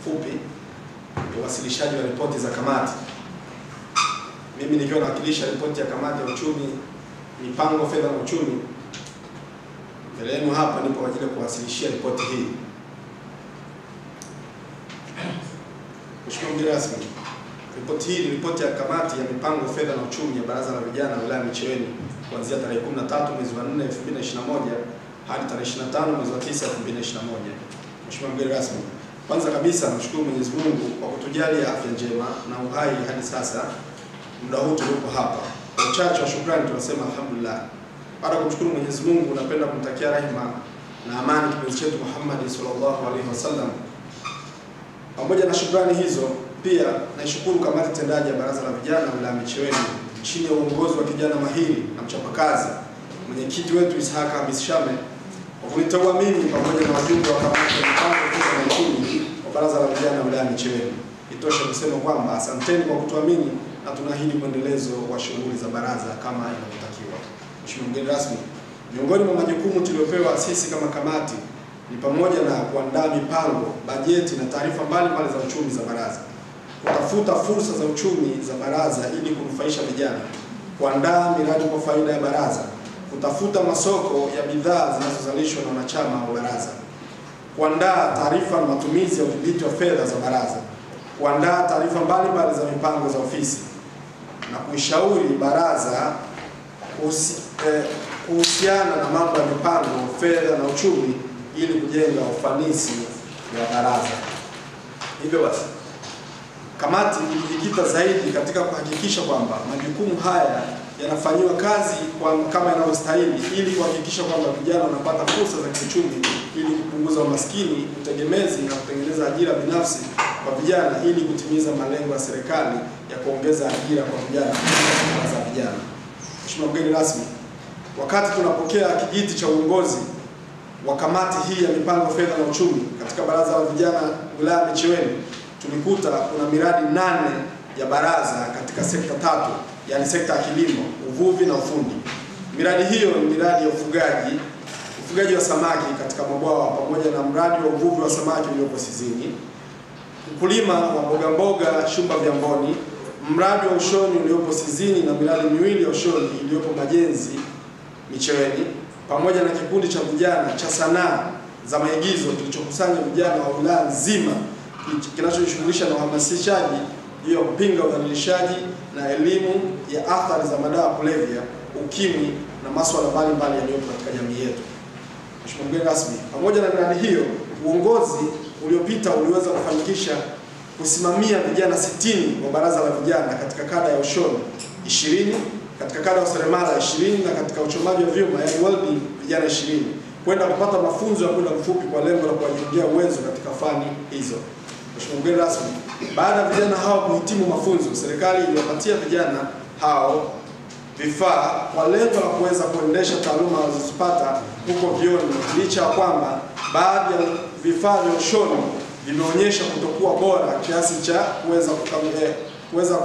fupi ya uwasilishaji wa ripoti za kamati. Mimi nikiwa nawakilisha ripoti ya kamati ya uchumi, mipango, fedha na uchumi, mbele yenu hapa nipo kwa ajili ya kuwasilishia ripoti hii. Mheshimiwa mgeni rasmi, ripoti hii ni ripoti ya kamati ya mipango, fedha na uchumi ya Baraza la Vijana wilaya Micheweni kuanzia tarehe 13 mwezi wa 4 2021 hadi tarehe 25 mwezi wa 9 2021. Mheshimiwa mgeni rasmi, kwanza kabisa namshukuru Mwenyezi Mungu kwa kutujalia afya njema na uhai hadi sasa muda huu tulipo hapa. Kwa uchache wa shukrani tunasema alhamdulillah. Baada ya kumshukuru Mwenyezi Mungu, napenda kumtakia rehema na amani kipenzi chetu Muhammad sallallahu alaihi wasallam. Pamoja na shukrani hizo, pia naishukuru kamati tendaji ya Baraza la Vijana wilaya Micheweni chini ya uongozi wa kijana mahiri na mchapakazi, mwenyekiti wetu Ishaka Hamis Shame, kwa kuniteua mimi pamoja na wajumbe wa kamati ya mipango, fedha na uchumi wa Baraza la Vijana wilaya Micheweni. Itosha kusema kwamba asanteni kwa kutuamini na tunaahidi mwendelezo wa shughuli za baraza kama inavyotakiwa. Mheshimiwa mgeni rasmi, miongoni mwa majukumu tuliopewa sisi kama kamati ni pamoja na kuandaa mipango, bajeti na taarifa mbalimbali za uchumi za baraza, kutafuta fursa za uchumi za baraza ili kunufaisha vijana, kuandaa miradi kwa faida ya baraza, kutafuta masoko ya bidhaa zinazozalishwa na wanachama wa baraza, kuandaa taarifa na matumizi ya udhibiti wa fedha za baraza, kuandaa taarifa mbalimbali za mipango za ofisi na kuishauri baraza kuhusiana na mambo ya mipango, fedha na uchumi ili kujenga ufanisi wa baraza. Hivyo basi, kamati ilijikita zaidi katika kuhakikisha kwamba majukumu haya yanafanyiwa kazi kama inavyostahili ili kuhakikisha kwamba vijana wanapata fursa za kiuchumi ili kupunguza umaskini, utegemezi na kutengeneza ajira binafsi kwa vijana ili kutimiza malengo ya serikali ya kuongeza ajira kwa vijana za vijana. Mheshimiwa mgeni rasmi, wakati tunapokea kijiti cha uongozi wa kamati hii ya mipango, fedha na uchumi katika Baraza la Vijana wilaya Micheweni, tulikuta kuna miradi 8 ya baraza katika sekta 3, yani sekta ya kilimo, uvuvi na ufundi. Miradi hiyo ni miradi ya ufugaji wa samaki katika mabwawa pamoja na mradi wa uvuvi wa samaki uliopo Sizini, ukulima wa mboga Shumba Vyamboni, mradi wa ushoni uliopo Sizini na miradi miwili ya ushoni iliyopo Majenzi Micheweni, pamoja na kikundi cha vijana cha sanaa za maigizo kilichokusanya vijana wa wilaya nzima kinachojishughulisha na uhamasishaji ya kupinga udhalilishaji na elimu ya athari za madawa kulevya, ukimwi na masuala mbalimbali yaliyopo katika jamii yetu. Mheshimiwa mgeni rasmi, pamoja na miradi hiyo, uongozi uliopita uliweza kufanikisha kusimamia vijana 60 wa Baraza la Vijana katika kada ya ushoni 20, katika kada ya useremala 20 na katika uchomaji wa vyuma yani welding vijana 20 kwenda kupata mafunzo ya muda mfupi kwa lengo la kuwajengea uwezo katika fani hizo. Mheshimiwa mgeni rasmi, baada ya vijana hao kuhitimu mafunzo, serikali iliwapatia vijana hao vifaa kwa lengo la kuweza kuendesha taaluma walizopata huko vioni, licha ya kwamba baadhi ya vifaa vya ushoni vimeonyesha kutokuwa bora kiasi cha kuweza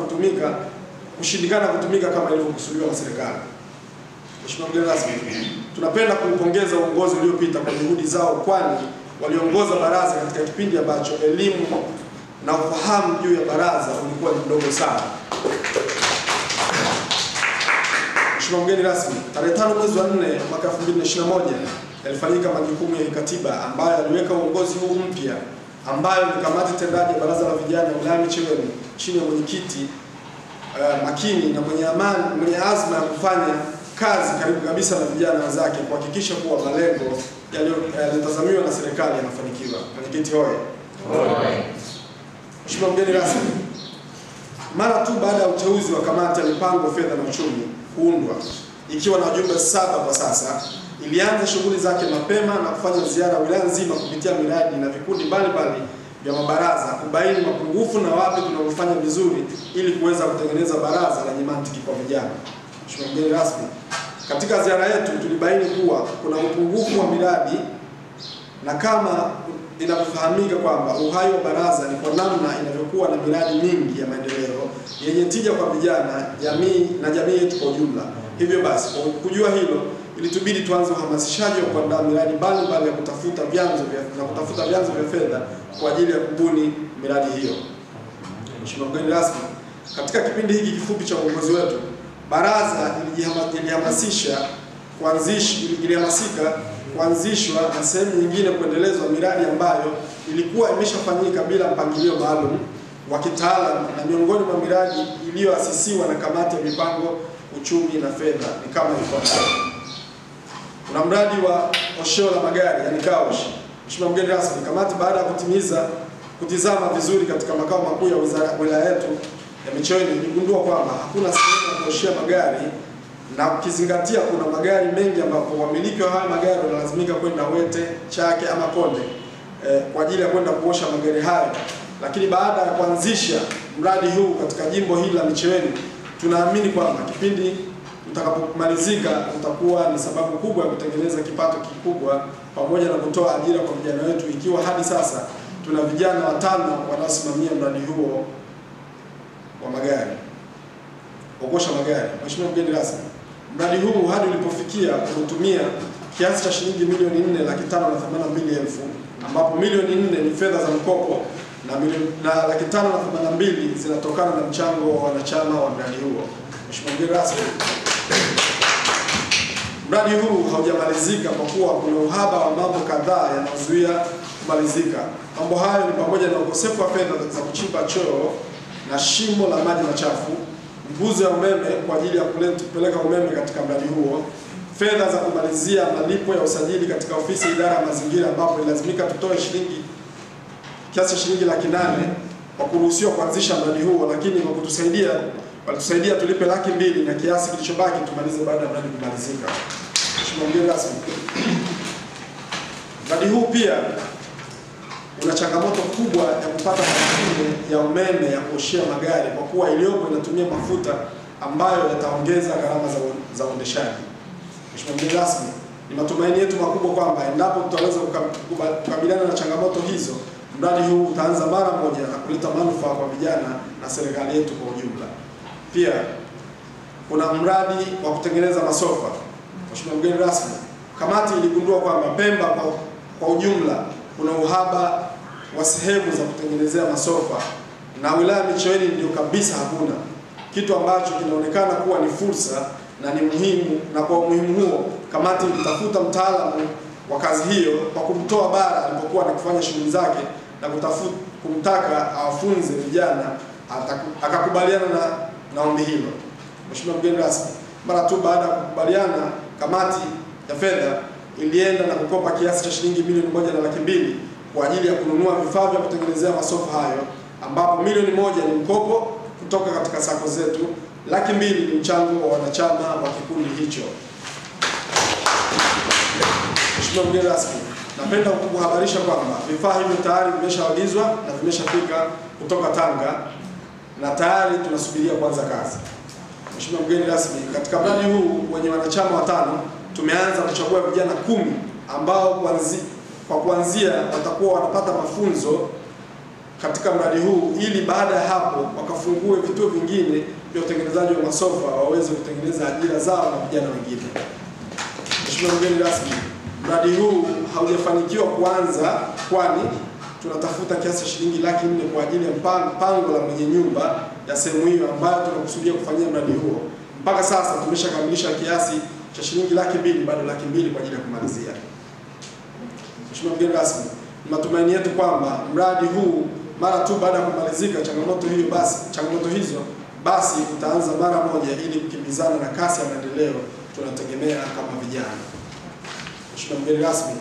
kushindikana kutumika kama ilivyokusudiwa na serikali. Mheshimiwa mgeni rasmi, tunapenda kuupongeza uongozi uliopita kwa juhudi zao, kwani waliongoza baraza katika kipindi ambacho elimu na ufahamu juu ya baraza ulikuwa ni mdogo sana. Mheshimiwa mgeni rasmi, tarehe 5 mwezi wa 4 mwaka 2021 yalifanyika majukumu ya kikatiba ambayo yaliweka uongozi huu mpya, ambayo ni kamati tendaji ya Baraza la Vijana wilaya Micheweni chini ya mwenyekiti makini na mwenye azma ya kufanya kazi karibu kabisa na vijana wenzake kuhakikisha kuwa malengo yaliyotazamiwa na serikali yanafanikiwa. Mwenyekiti hoye. Mheshimiwa mgeni rasmi, mara tu baada ya uteuzi wa kamati ya mipango, fedha na uchumi kuundwa ikiwa na wajumbe 7 kwa sasa, ilianza shughuli zake mapema na kufanya ziara wilaya nzima kupitia miradi na vikundi mbalimbali vya mabaraza kubaini mapungufu na wapi tunafanya vizuri ili kuweza kutengeneza baraza lenye mantiki kwa vijana. Mheshimiwa mgeni rasmi, katika ziara yetu tulibaini kuwa kuna upungufu wa miradi, na kama inavyofahamika kwamba uhai wa baraza ni kwa namna inavyokuwa na miradi mingi ya maendeleo yenye tija kwa vijana, jamii na jamii yetu kwa ujumla. Hivyo basi, kwa kujua hilo, ilitubidi tuanze uhamasishaji wa kuandaa miradi mbalimbali ya kutafuta vyanzo vya fedha kwa ajili ya kubuni miradi hiyo. Mheshimiwa mgeni rasmi, katika kipindi hiki kifupi cha uongozi wetu, baraza ilihamasika kuanzishwa na sehemu nyingine kuendelezwa miradi ambayo ilikuwa imeshafanyika bila mpangilio maalum wa kitaalamu, na miongoni mwa miradi iliyoasisiwa na kamati ya mipango, uchumi na fedha ni kama ifuatavyo. Kuna mradi wa osheo la magari, yani kaosh. Mheshimiwa mgeni rasmi, kamati baada ya kutizama vizuri katika makao makuu ya wilaya yetu ya Micheweni iligundua kwamba hakuna sehemu ya kuoshea magari, na ukizingatia kuna magari mengi ambapo wamiliki wa haya magari wanalazimika kwenda Wete, Chake ama Konde kwa ajili ya kwenda kuosha magari hayo. Lakini baada ya kuanzisha mradi huu katika jimbo hili la Micheweni, tunaamini kwamba kipindi utakapomalizika utakuwa ni sababu kubwa ya kutengeneza kipato kikubwa pamoja na kutoa ajira kwa vijana wetu, ikiwa hadi sasa tuna vijana 5 wanaosimamia mradi huo wa magari, kuosha magari. Mheshimiwa mgeni rasmi, mradi huu hadi ulipofikia umetumia kiasi cha shilingi milioni 4,582,000, ambapo milioni 4 ni fedha za mkopo na 582,000 zinatokana na mchango wa wanachama wa mradi huo. Mheshimiwa mgeni rasmi, mradi huu haujamalizika kwa kuwa kuna uhaba wa mambo kadhaa yanayozuia kumalizika. Mambo hayo ni pamoja na ukosefu wa fedha za kuchimba choo na shimo la maji machafu, nguzo ya umeme kwa ajili ya kupeleka umeme katika mradi huo, fedha za kumalizia malipo ya usajili katika ofisi idara ya mazingira, ambapo ilazimika tutoe kiasi cha shilingi 800,000 kwa kuruhusiwa kuanzisha mradi huo, lakini kwa walitusaidia tulipe 200,000 na kiasi kilichobaki tumalize baada ya mradi kumalizika. Mheshimiwa mgeni rasmi, mradi huu pia una changamoto kubwa ya kupata mashine ya umeme ya kuoshea magari kwa kuwa iliyopo inatumia mafuta ambayo yataongeza gharama za uendeshaji. Mheshimiwa mgeni rasmi, ni matumaini yetu makubwa kwamba endapo tutaweza kukabiliana na changamoto hizo, mradi huu utaanza mara moja na kuleta manufaa kwa vijana na serikali yetu kwa ujumla. Pia kuna mradi wa kutengeneza masofa. Mheshimiwa mgeni rasmi, kamati iligundua kwamba Pemba kwa ujumla kuna uhaba wa sehemu za kutengenezea masofa na wilaya Micheweni ndio kabisa hakuna, kitu ambacho kinaonekana kuwa ni fursa na ni muhimu, na kwa umuhimu huo kamati ilitafuta mtaalamu wa kazi hiyo kwa kumtoa bara alipokuwa anafanya shughuli zake na kumtaka awafunze vijana, akakubaliana na ombi hilo. Mheshimiwa mgeni rasmi, mara tu baada ya kukubaliana, kamati ya fedha ilienda na kukopa kiasi cha shilingi milioni 1,200,000 kwa ajili ya kununua vifaa vya kutengenezea masofa hayo, ambapo milioni 1 ni mkopo kutoka katika sako zetu, 200,000 ni mchango wa wanachama wa kikundi hicho. Mheshimiwa mgeni rasmi, napenda kukuhabarisha kwamba vifaa hivyo tayari vimeshaagizwa na vimeshafika kutoka Tanga na tayari tunasubiria kuanza kazi. Mheshimiwa mgeni rasmi, katika mradi huu wenye wanachama 5 tumeanza kuchagua vijana 10 ambao kwa kuanzia watakuwa wanapata mafunzo katika mradi huu, ili baada ya hapo wakafungue vituo vingine vya utengenezaji wa masofa waweze kutengeneza ajira zao na vijana wengine. Mheshimiwa mgeni rasmi, mradi huu haujafanikiwa kuanza kwani tunatafuta kiasi cha shilingi 400,000 kwa ajili ya pango la mwenye nyumba ya sehemu hiyo ambayo tunakusudia kufanyia mradi huo. Mpaka sasa tumeshakamilisha kiasi cha shilingi 200,000, bado 200,000 kwa ajili ya kumalizia. Mheshimiwa mgeni rasmi, ni matumaini yetu kwamba mradi huu mara tu baada ya kumalizika changamoto hizo basi utaanza mara moja ili kukimbizana na kasi ya maendeleo tunategemea kama vijana. Mheshimiwa mgeni rasmi,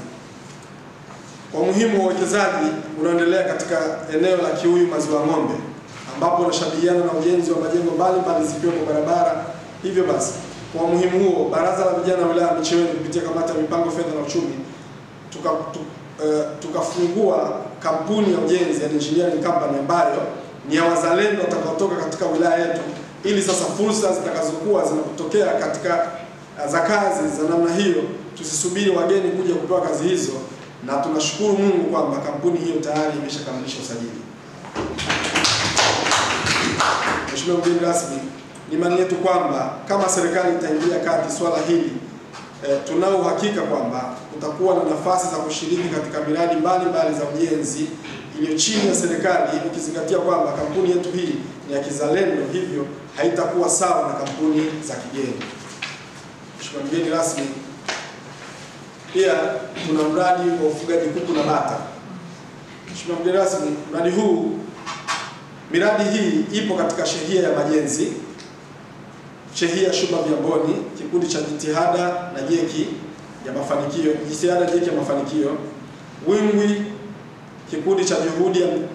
kwa umuhimu wa uwekezaji unaoendelea katika eneo la Kiuyu Maziwa Ng'ombe, ambapo unashabihiana na ujenzi wa majengo mbalimbali zikiwemo barabara, hivyo basi kwa umuhimu huo baraza la vijana wa wilaya Micheweni kupitia kamati ya mipango, fedha na uchumi tukafungua kampuni ya ujenzi ya engineering company ambayo ni ya wazalendo watakaotoka katika wilaya yetu, ili sasa fursa zitakazokuwa zinapotokea katika za kazi za namna hiyo tusisubiri wageni kuja kupewa kazi hizo, na tunashukuru Mungu kwamba kampuni hiyo tayari imeshakamilisha usajili. Mheshimiwa mgeni rasmi, ni imani yetu kwamba kama serikali itaingilia kati swala hili tunao uhakika kwamba kutakuwa na nafasi za kushiriki katika miradi mbalimbali za ujenzi iliyo chini ya serikali, ukizingatia kwamba kampuni yetu hii ni ya kizalendo, hivyo haitakuwa sawa na kampuni za kigeni. Mheshimiwa mgeni rasmi, pia tuna mradi wa ufugaji kuku na bata. Mheshimiwa mgeni rasmi, miradi hii ipo katika shehia ya Majenzi, shehia Shumba Vyamboni, kikundi cha jitihada na jeki ya mafanikio, jitihada jeki ya mafanikio, Wingwi kikundi cha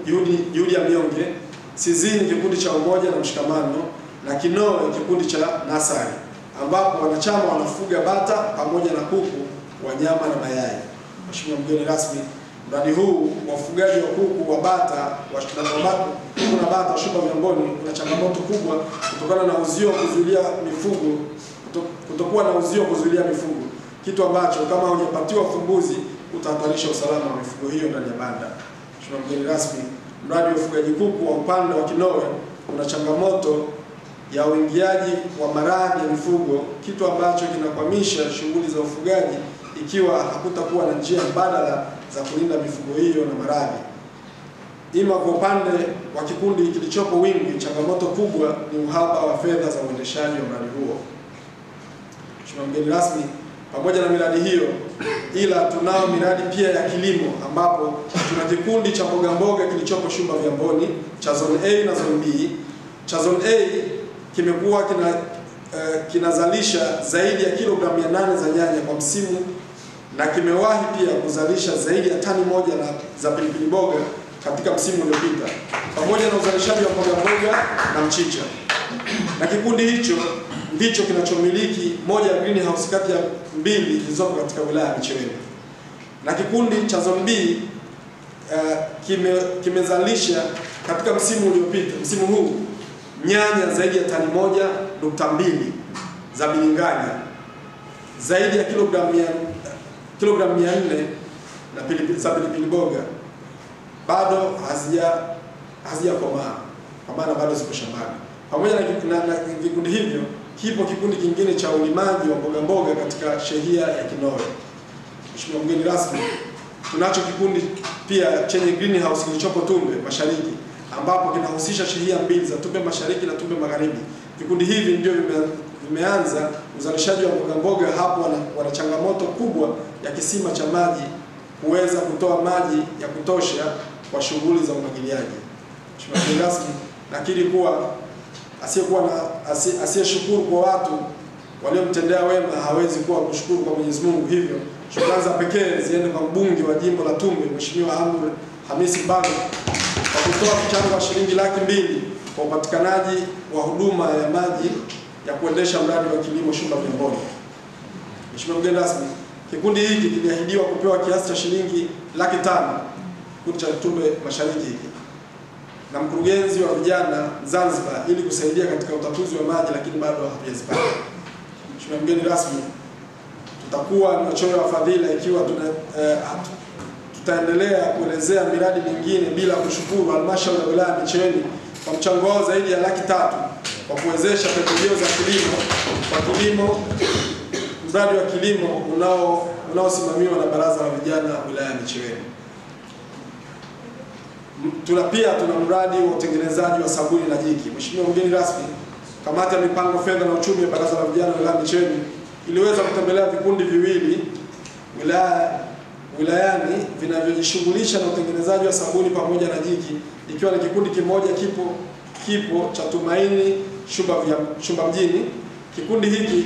juhudi ya mionge, Sizini kikundi cha umoja na mshikamano, na Kinoe kikundi cha nasari, ambapo wanachama wanafuga bata pamoja na kuku wa nyama na mayai. Mheshimiwa mgeni rasmi, mradi huu wa ufugaji wa kuku wa bata kuku na bata Shumba Vyamboni una changamoto kubwa kutokana na uzio kuzuilia mifugo, kutokuwa na uzio kuzuilia mifugo, kitu ambacho kama hujapatiwa ufumbuzi utahatarisha usalama wa mifugo hiyo ndani ya banda. Mheshimiwa mgeni rasmi, mradi wa ufugaji kuku wa upande wa Kinoe una changamoto ya uingiaji wa maradhi ya mifugo, kitu ambacho kinakwamisha shughuli za ufugaji ikiwa hakutakuwa na njia mbadala za kulinda mifugo hiyo na maradhi. Ima kwa upande wa kikundi kilichopo Wingwi, changamoto kubwa ni uhaba wa fedha za uendeshaji wa mradi huo. Mheshimiwa mgeni rasmi, pamoja na miradi hiyo, ila tunao miradi pia ya kilimo, ambapo tuna kikundi cha mboga kilichopo Shumba Vyamboni cha Zone A na Zone B. Cha Zone A kimekuwa kinazalisha zaidi ya kilogramu 800 za nyanya kwa msimu, na kimewahi pia kuzalisha zaidi ya tani 1 za pilipili boga katika msimu uliopita, pamoja na uzalishaji wa mboga na mchicha. Na kikundi hicho ndicho kinachomiliki moja ya greenhouse kati ya 2 zilizopo katika wilaya ya Micheweni. Na kikundi cha Zone B kimezalisha katika msimu uliopita, msimu huu, nyanya zaidi ya tani 1.2 za bilinganya, zaidi ya kilogramu 400 na pilipili boga bado hazijakomaa, kwa maana bado ziko shambani. Pamoja na vikundi hivyo, kipo kikundi kingine cha ulimaji wa mboga katika shehia ya Kinoe. Mheshimiwa mgeni rasmi, tunacho kikundi pia chenye greenhouse kilichopo Tumbe Mashariki, ambapo kinahusisha shehia 2 za Tumbe Mashariki na Tumbe Magharibi. Vikundi hivi ndio vimeanza uzalishaji wa mboga hapo. Wana changamoto kubwa ya kisima cha maji kuweza kutoa maji ya kutosha kwa shughuli za umwagiliaji. Mheshimiwa mgeni rasmi, nakiri kuwa asiyeshukuru kwa watu waliomtendea wema hawezi kuwa kushukuru kwa Mwenyezi Mungu. Hivyo shukrani za pekee ziende kwa mbunge wa jimbo la Tumbe, Mheshimiwa Amr Hamisi Mbago, kwa kutoa mchango wa shilingi $200,000 kwa upatikanaji wa huduma ya maji ya kuendesha mradi wa kilimo Shumba Vyamboni. Mheshimiwa mgeni rasmi, kikundi hiki kiliahidiwa kupewa kiasi cha shilingi $500,000 kikundi cha Tumbe Mashariki hiki na mkurugenzi wa vijana Zanzibar ili kusaidia katika utatuzi wa maji, lakini bado hawajazipata. Mheshimiwa mgeni rasmi, tutakuwa ni wachoyo wa fadhila ikiwa tutaendelea kuelezea miradi mingine bila kushukuru halmashauri ya wilaya Micheweni kwa mchango wao zaidi ya $300,000 kwa kuwezesha pembejeo za kilimo kwa kilimo, mradi wa kilimo unaosimamiwa na baraza la vijana wilaya ya Micheweni. Tuna mradi wa utengenezaji wa sabuni na jiki. Mheshimiwa mgeni rasmi, kamati ya mipango, fedha na uchumi ya baraza la vijana wilaya Micheweni iliweza kutembelea vikundi viwili wilayani vinavyojishughulisha na utengenezaji wa sabuni pamoja na jiki, ikiwa ni kikundi kimoja kipo cha Tumaini Shumba mjini. Kikundi hiki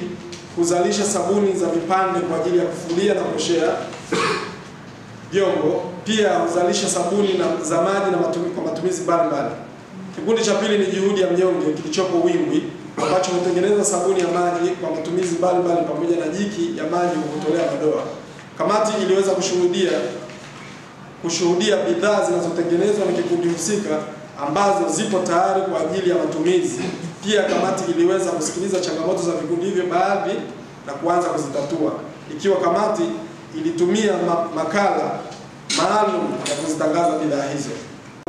kuzalisha sabuni za vipande kwa ajili ya kufulia na kuoshea vyombo, pia huzalisha sabuni za maji na kwa matumizi mbalimbali. Kikundi cha pili ni juhudi ya mnyonge kilichopo Wingwi, ambacho hutengeneza sabuni ya maji kwa matumizi mbalimbali pamoja na jiki ya maji kwa kutolea madoa. Kamati iliweza kushuhudia bidhaa zinazotengenezwa na kikundi husika ambazo zipo tayari kwa ajili ya matumizi. Pia kamati iliweza kusikiliza changamoto za vikundi hivyo baadhi na kuanza kuzitatua, ikiwa kamati ilitumia makala maalum ya kuzitangaza bidhaa hizo.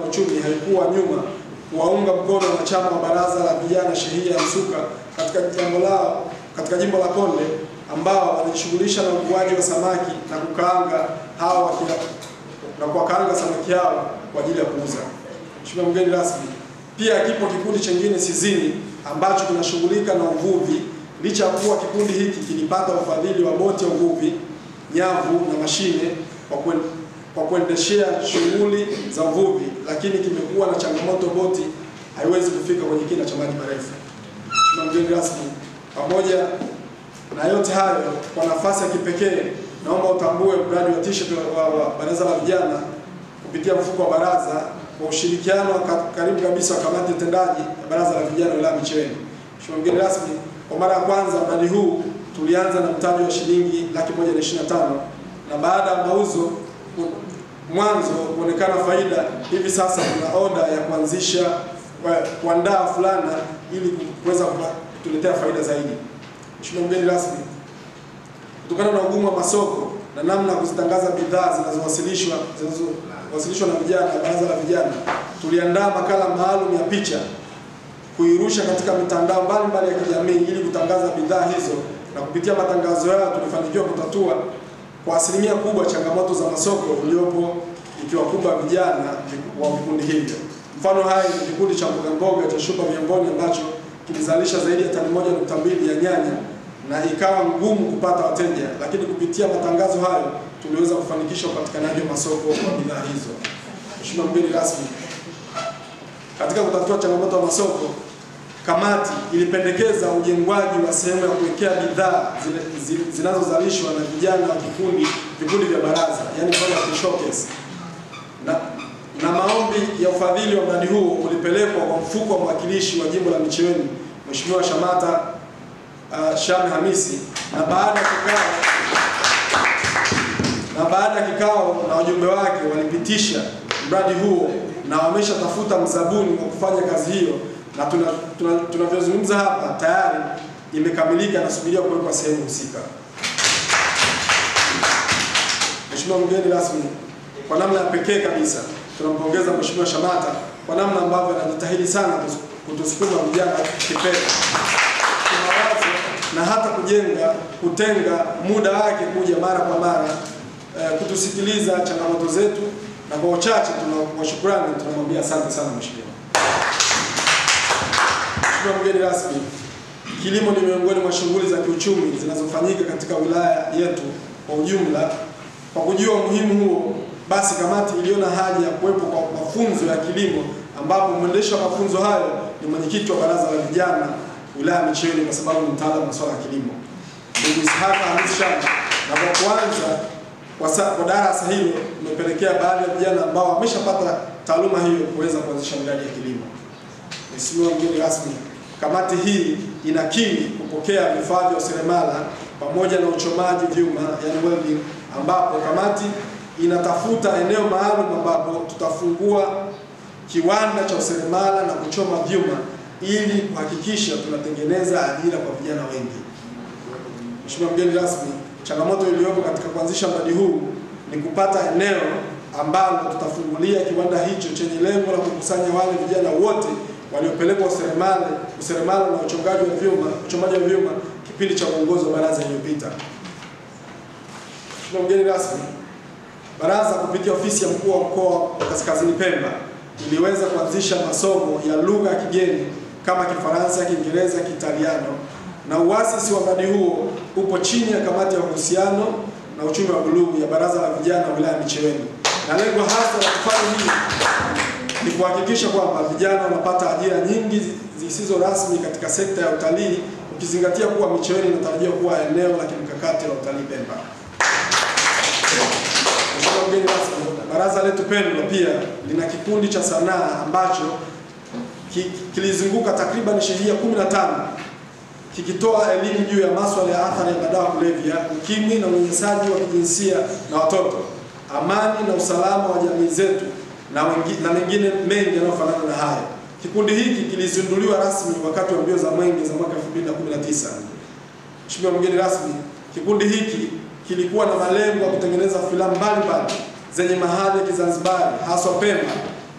Uchumi haikuwa nyuma kuwaunga mkono wanachama wa baraza la vijana shehia ya Msuka katika jimbo la Konde ambao wanajishughulisha na uvuaji wa samaki na kukaanga kuwakaanga samaki hao kwa ajili ya kuuza. Mheshimiwa mgeni rasmi, pia kipo kikundi chengine Sizini ambacho kinashughulika na uvuvi. Licha ya kuwa kikundi hiki kilipata ufadhili wa boti ya uvuvi, nyavu na mashine kwa kuendeshea shughuli za uvuvi, lakini kimekuwa na changamoto, boti haiwezi kufika kwenye kina cha maji marefu. Mheshimiwa mgeni rasmi, pamoja na yote hayo, kwa nafasi ya kipekee naomba utambue mradi wa t-shirt wa Baraza la Vijana kupitia mfuko wa baraza kwa ushirikiano karibu kabisa wa kamati tendaji ya Baraza la Vijana wilaya Micheweni. Mheshimiwa mgeni rasmi, kwa mara ya kwanza mradi huu tulianza na mtaji wa shilingi 125,000 na baada ya mauzo mwanzo kuonekana faida, hivi sasa kuna oda ya kuandaa fulana ili kuweza kutuletea faida zaidi. Mheshimiwa mgeni rasmi, kutokana na ugumu wa masoko na namna ya kuzitangaza bidhaa zinazowasilishwa na vijana na Baraza la Vijana, tuliandaa makala maalum ya picha kuirusha katika mitandao mbalimbali ya kijamii ili kutangaza bidhaa hizo, na kupitia matangazo hayo tulifanikiwa kutatua kwa asilimia kubwa changamoto za masoko iliyopo ikiwakumba vijana wa vikundi hivyo. Mfano hai ni kikundi cha mboga cha Shupa Vyamboni ambacho kilizalisha zaidi ya tani 1.2 ya nyanya na ikawa ngumu kupata wateja, lakini kupitia matangazo hayo tuliweza kufanikisha upatikanaji wa masoko kwa bidhaa hizo. Mheshimiwa mgeni rasmi, katika kutatua changamoto ya masoko, kamati ilipendekeza ujengwaji wa sehemu ya kuwekea bidhaa zinazozalishwa na vijana wa vikundi vya baraza, yani kwa showcase. Na maombi ya ufadhili wa mradi huo ulipelekwa kwa mfuko wa mwakilishi wa jimbo la Micheweni, Mheshimiwa Shamata Shame Hamisi, na baada ya kikao na wajumbe wake walipitisha mradi huo na wameshatafuta mzabuni wa kufanya kazi hiyo, na tunavyozungumza hapa tayari imekamilika na subiria kuwekwa sehemu husika. Mheshimiwa mgeni rasmi, kwa namna ya pekee kabisa tunampongeza Mheshimiwa Shamata kwa namna ambavyo anajitahidi sana kutusukuma vijana kifedha, kimawazo na hata kutenga muda wake kuja mara kwa mara kutusikiliza changamoto zetu, na kwa uchache tunawashukrani, tunamwambia asante sana mheshimiwa. Mheshimiwa mgeni rasmi, kilimo ni miongoni mwa shughuli za kiuchumi zinazofanyika katika wilaya yetu kwa ujumla. Kwa kujua umuhimu huo, basi kamati iliona haja ya kuwepo kwa mafunzo ya kilimo, ambapo mwendesha wa mafunzo hayo ni mwenyekiti wa Baraza la Vijana wilaya Micheweni, kwa sababu ni mtaalamu wa masuala ya kilimo, ndugu Ishaka Hamisi Shamba. Na kwa kwanza kwa darasa hilo tumepelekea baadhi ya vijana ambao wameshapata taaluma hiyo kuweza kuanzisha miradi ya kilimo. Mheshimiwa mgeni rasmi, kamati hii inakiri kupokea vifaa vya useremala pamoja na uchomaji vyuma, yani welding, ambapo kamati inatafuta eneo maalum ambapo tutafungua kiwanda cha useremala na kuchoma vyuma ili kuhakikisha tunatengeneza ajira kwa vijana wengi. Mheshimiwa mgeni rasmi, changamoto iliyopo katika kuanzisha mradi huu ni kupata eneo ambalo tutafungulia kiwanda hicho chenye lengo la kukusanya wale vijana wote waliopelekwa useremala na uchomaji wa vyuma kipindi cha uongozi wa baraza iliyopita. Mheshimiwa mgeni rasmi, baraza kupitia ofisi ya mkuu wa mkoa wa Kaskazini Pemba iliweza kuanzisha masomo ya lugha ya kigeni kama Kifaransa, Kiingereza, Kiitaliano, na uasisi wa mradi huo upo chini ya kamati ya uhusiano na uchumi wa buluu ya Baraza la Vijana wilaya Micheweni, na lengo hasa la kufanya hili ni kuhakikisha kwamba vijana wanapata ajira nyingi zisizo rasmi katika sekta ya utalii, ukizingatia kuwa Micheweni inatarajiwa kuwa eneo la kimkakati la utalii Pemba. Mheshimiwa mgeni rasmi, baraza letu pendwa pia lina kikundi cha sanaa ambacho kilizunguka takriban shehia 15 kikitoa elimu juu ya masuala ya athari ya madawa kulevya, ukimwi na unyanyasaji wa kijinsia na watoto, amani na usalama wa jamii zetu na mengine mengi yanayofanana na haya. Kikundi hiki kilizinduliwa rasmi wakati wa mbio za mwenge za mwaka 2019. Mheshimiwa mgeni rasmi, kikundi hiki kilikuwa na malengo ya kutengeneza filamu mbalimbali zenye mahali ya Kizanzibari haswa Pemba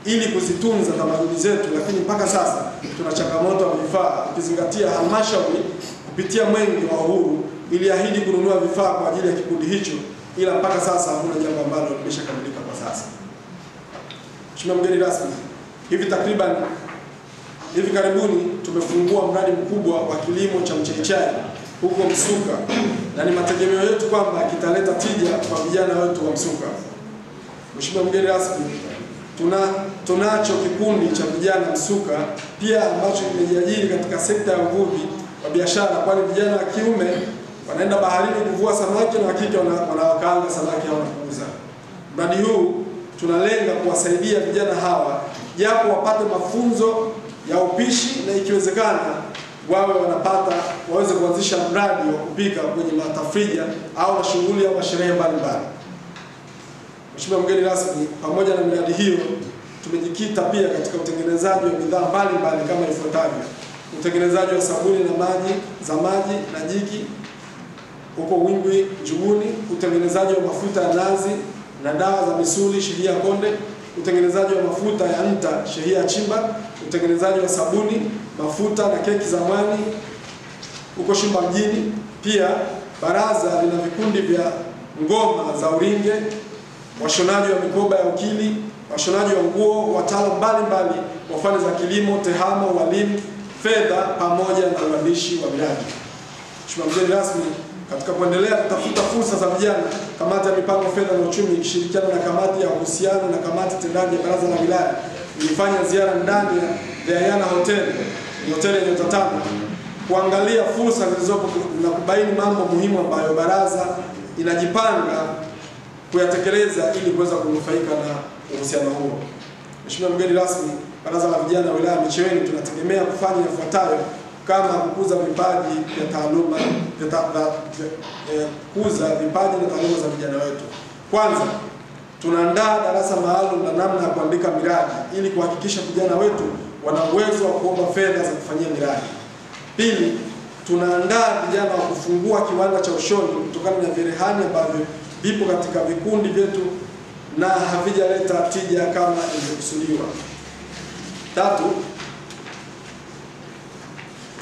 ili kuzitunza tamaduni zetu, lakini mpaka sasa tuna changamoto ya vifaa, ukizingatia halmashauri kupitia mwenge wa uhuru iliahidi kununua vifaa kwa ajili ya kikundi hicho, ila mpaka sasa hakuna jambo ambalo limeshakamilika kwa sasa. Mheshimiwa mgeni rasmi, hivi karibuni tumefungua mradi mkubwa wa kilimo cha mchaichai huko Msuka, na ni mategemeo yetu kwamba kitaleta tija kwa vijana wetu wa Msuka. Mheshimiwa mgeni rasmi, tunacho kikundi cha vijana Msuka pia ambacho kimejiajiri katika sekta ya uvuvi wa biashara, kwani vijana wa kiume wanaenda baharini kuvua samaki na wa kike wanawakaanga samaki au kuuza. Mradi huu tunalenga kuwasaidia vijana hawa japo wapate mafunzo ya upishi, na ikiwezekana waweze kuanzisha mradi wa kupika kwenye matafrija au shughuli au sherehe mbalimbali. Mheshimiwa mgeni rasmi, pamoja na miradi hiyo tumejikita pia katika utengenezaji wa bidhaa mbalimbali kama ifuatavyo: utengenezaji wa sabuni za maji na jiki huko Wingwi Njuguni, utengenezaji wa mafuta ya nazi na dawa za misuli shehia Konde, utengenezaji wa mafuta ya nta shehia Chimba, utengenezaji wa sabuni, mafuta na keki za mwani huko Shimba mjini. Pia baraza lina vikundi vya ngoma za uringe, washonaji wa mikoba ya ukili, washonaji wa nguo, wataalamu mbalimbali wa fani za kilimo, tehama, walimu, fedha pamoja na uandishi wa miradi. Mheshimiwa mgeni rasmi, katika kuendelea kutafuta fursa za vijana, kamati ya mipango, fedha na uchumi ikishirikiana na kamati ya uhusiano na kamati tendaji ya baraza la wilaya ilifanya ziara ndani ya Diana Hotel, hoteli yenye nyota 5, kuangalia fursa zilizopo na kubaini mambo muhimu ambayo baraza inajipanga kuyatekeleza ili kuweza kunufaika na uhusiano huo. Mheshimiwa mgeni rasmi, baraza la vijana wilaya Micheweni tunategemea kufanya yafuatayo kama kukuza vipaji vya taaluma kukuza vipaji na taaluma za vijana wetu. Kwanza, tunaandaa darasa maalum la namna ya kuandika miradi ili kuhakikisha vijana wetu wana uwezo wa kuomba fedha za kufanyia miradi. Pili, tunaandaa vijana wa kufungua kiwanda cha ushoni kutokana na virehani ambavyo vipo katika vikundi vyetu na havijaleta tija kama ilivyokusudiwa. Tatu,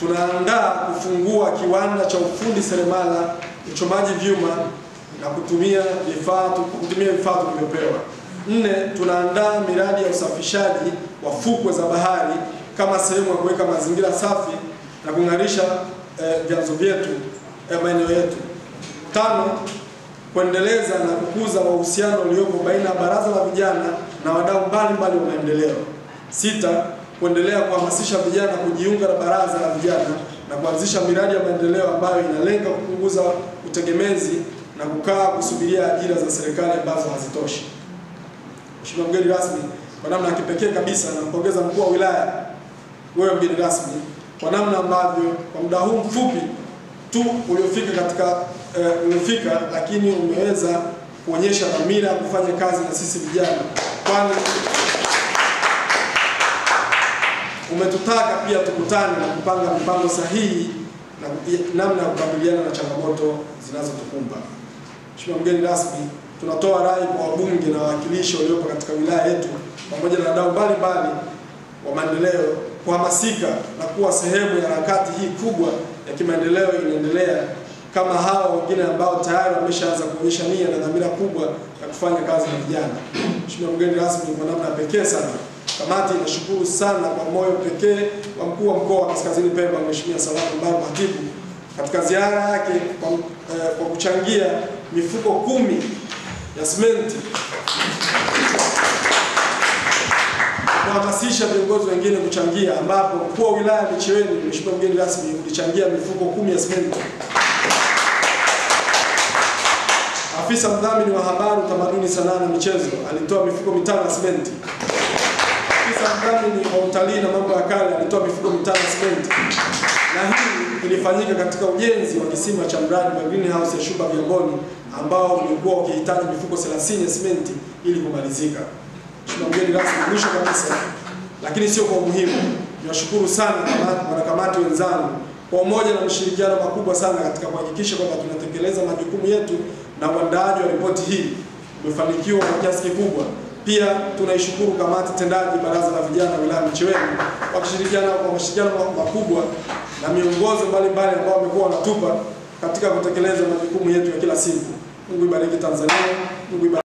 tunaandaa kufungua kiwanda cha ufundi seremala, uchomaji vyuma na kutumia vifaa tulivyopewa. 4, tunaandaa miradi ya usafishaji wa fukwe za bahari kama sehemu ya kuweka mazingira safi na kung'arisha vyanzo vyetu maeneo yetu. 5, kuendeleza na kukuza uhusiano uliopo baina ya baraza la vijana na wadau mbalimbali wa maendeleo. 6, kuendelea kuhamasisha vijana kujiunga na baraza la vijana na kuanzisha miradi ya maendeleo ambayo inalenga kupunguza utegemezi na kukaa kusubiria ajira za serikali ambazo hazitoshi. Mheshimiwa mgeni rasmi, kwa namna ya kipekee kabisa nampongeza mkuu wa wilaya, wewe mgeni rasmi, kwa namna ambavyo kwa muda huu mfupi tu uliofika lakini umeweza kuonyesha dhamira ya kufanya kazi na sisi vijana, kwani umetutaka pia tukutane na kupanga mipango sahihi na namna ya kukabiliana na changamoto zinazotukumba. Mheshimiwa mgeni rasmi, tunatoa rai kwa wabunge na wawakilishi waliopo katika wilaya yetu pamoja na wadau mbalimbali wa maendeleo kuhamasika na kuwa sehemu ya harakati hii kubwa ya kimaendeleo inaendelea, kama hao wengine ambao tayari wameshaanza kuonyesha nia na dhamira kubwa ya kufanya kazi na vijana. Mheshimiwa mgeni rasmi, kwa namna pekee sana kamati inashukuru sana kwa moyo pekee wa mkuu wa mkoa wa Kaskazini Pemba Mheshimiwa Salama Mbaro Hatibu katika ziara yake kwa kuchangia mifuko 10 ya simenti, kuhamasisha viongozi wengine kuchangia, ambapo mkuu wa wilaya Micheweni Mheshimiwa mgeni rasmi ulichangia mifuko 10 ya simenti. Afisa mdhamini wa habari, utamaduni, sanaa na michezo alitoa mifuko 5 ya simenti. Afisa mdhamini wa utalii na mambo ya kale alitoa mifuko 5 ya simenti. Na hii ilifanyika katika ujenzi wa kisima cha mradi wa greenhouse ya Shumba Vyamboni ambao ulikuwa ukihitaji mifuko 30 ya simenti ili kumalizika. Mheshimiwa mgeni rasmi, mwisho kabisa lakini sio kwa umuhimu, niwashukuru sana wanakamati wenzangu kwa umoja na mshirikiano makubwa sana katika kuhakikisha kwamba tunatekeleza majukumu yetu na uandaaji wa ripoti hii umefanikiwa kwa kiasi kikubwa. Pia tunaishukuru kamati tendaji baraza la vijana wilaya Micheweni kwa mashirikiano makubwa na miongozo mbalimbali ambao wamekuwa wanatupa katika kutekeleza majukumu yetu ya kila siku. Mungu ibariki Tanzania. Mungu ibariki